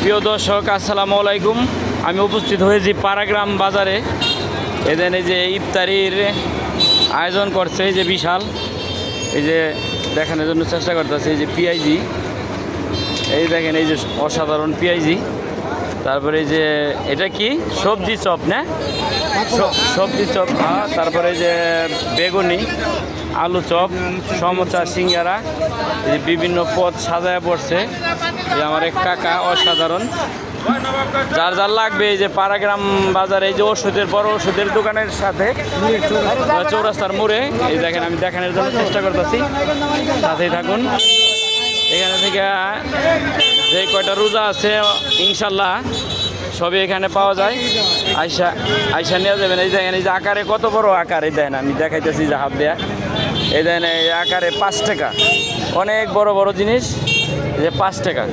প্রিয় দর্শক, আসসালামু আলাইকুম। আমি উপস্থিত হয়েছি পাড়াগ্রাম বাজারে। এখানে যে ইফতারির আয়োজন করছে, এই যে বিশাল, এই যে দেখানোর জন্য চেষ্টা করতেছে। এই যে পিআইজি, এই দেখেন, এই যে অসাধারণ পিআইজি। তারপরে এই যে এটা কি সবজি চপ না, সবজি চপ। তারপরে এই যে বেগুনি, আলু চপ, সমোসা, সিঙ্গারা, এই বিভিন্ন পদ সাজায় পড়ছে। এই আমার এক কাকা, অসাধারণ। যার যার লাগবে, এই যে পাড়াগ্রাম বাজারে, এই যে ওষুধের বড় ওষুধের দোকানের সাথে চৌরাস্তার মোড়ে, এই দেখেন, আমি দেখানোর জন্য চেষ্টা করতেছি, সাথেই থাকুন। এখানে থেকে যে কয়টা রোজা আছে ইনশাল্লাহ সবই এখানে পাওয়া যায়। আইসা নিয়ে যাবেন। এই দেখেন, এই যে আকারে কত বড় আকার, এই দেন আমি দেখাইতেছি যে হাত দেয়া, এই দেন এই আকারে 5 টাকা, অনেক বড় বড় জিনিস, এই যে 5 টাকা।